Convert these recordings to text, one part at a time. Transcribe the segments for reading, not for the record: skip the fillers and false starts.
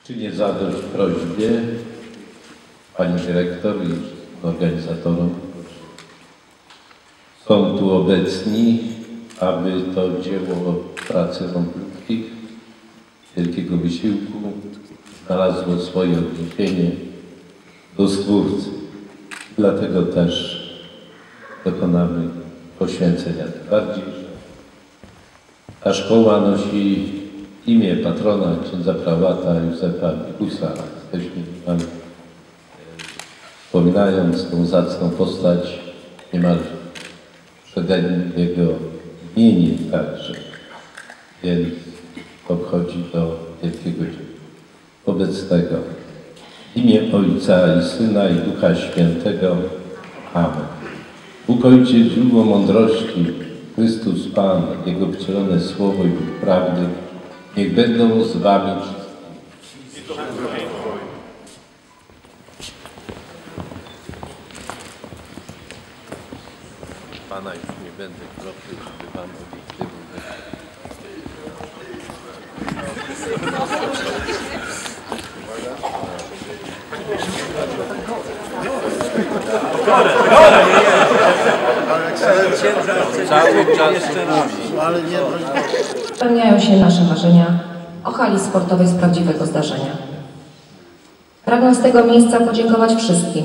Czynię zadość prośbie pani dyrektor i organizatorom. Są tu obecni, aby to dzieło pracy rąk ludzkich, wielkiego wysiłku znalazło swoje odniesienie do Stwórcy. Dlatego też dokonamy poświęcenia. Tym bardziej, że ta szkoła nosi imię patrona księdza prałata Józefa Bikusa. Jesteśmy niemal, wspominając tą zacną postać, niemal przededniu jego imienia także, więc obchodzi do wielkiego dzieła. Wobec tego w imię Ojca i Syna i Ducha Świętego. Amen. Bóg Ojciec, źródło mądrości, Chrystus Pan, Jego wcielone Słowo i Bóg prawdy, niech będą z wami wszystkimi. Pana już nie będę prosił, żeby wam obiektywu cały czas spełniają się nasze marzenia o hali sportowej z prawdziwego zdarzenia. Pragnę z tego miejsca podziękować wszystkim,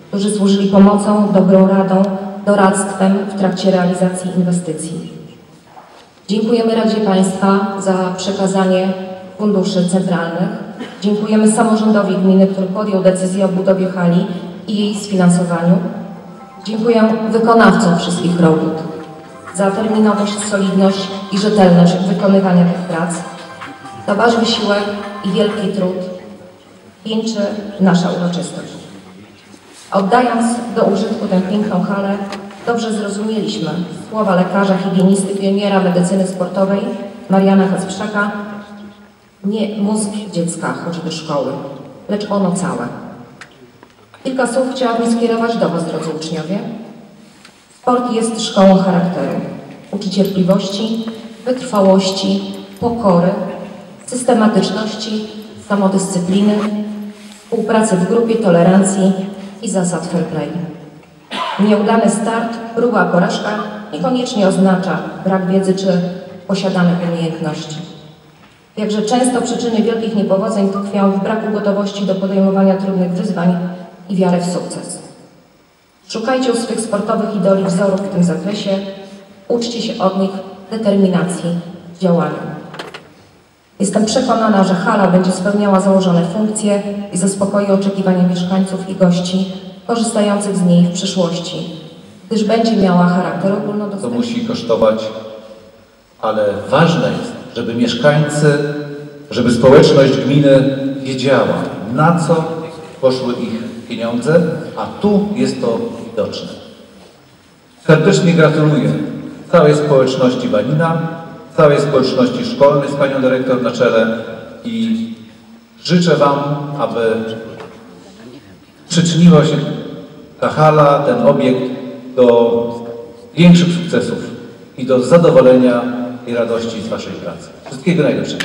którzy służyli pomocą, dobrą radą, doradztwem w trakcie realizacji inwestycji. Dziękujemy Radzie Państwa za przekazanie funduszy centralnych. Dziękujemy samorządowi gminy, który podjął decyzję o budowie hali i jej sfinansowaniu. Dziękuję wykonawcom wszystkich robót za terminowość, solidność i rzetelność wykonywania tych prac. To wasz wysiłek i wielki trud wieńczy nasza uroczystość. Oddając do użytku tę piękną halę, dobrze zrozumieliśmy słowa lekarza, higienisty, pioniera medycyny sportowej Mariana Kacprzaka: nie mózg dziecka chodzi do szkoły, lecz ono całe. Kilka słów chciałabym skierować do was, drodzy uczniowie. Sport jest szkołą charakteru. Uczy cierpliwości, wytrwałości, pokory, systematyczności, samodyscypliny, współpracy w grupie, tolerancji i zasad fair play. Nieudany start, próba, porażka niekoniecznie oznacza brak wiedzy czy posiadanych umiejętności. Jakże często przyczyny wielkich niepowodzeń tkwią w braku gotowości do podejmowania trudnych wyzwań i wiary w sukces. Szukajcie u swych sportowych idoli wzorów w tym zakresie, uczcie się od nich determinacji w działaniu. Jestem przekonana, że hala będzie spełniała założone funkcje i zaspokoi oczekiwania mieszkańców i gości korzystających z niej w przyszłości, gdyż będzie miała charakter ogólnodostępny. To musi kosztować, ale ważne jest, żeby mieszkańcy, żeby społeczność gminy wiedziała, na co poszły ich pieniądze, a tu jest to widoczne. Serdecznie gratuluję całej społeczności Wanina, całej społeczności szkolnej z panią dyrektor na czele i życzę wam, aby przyczyniła się ta hala, ten obiekt do większych sukcesów i do zadowolenia i radości z waszej pracy. Wszystkiego najlepszego.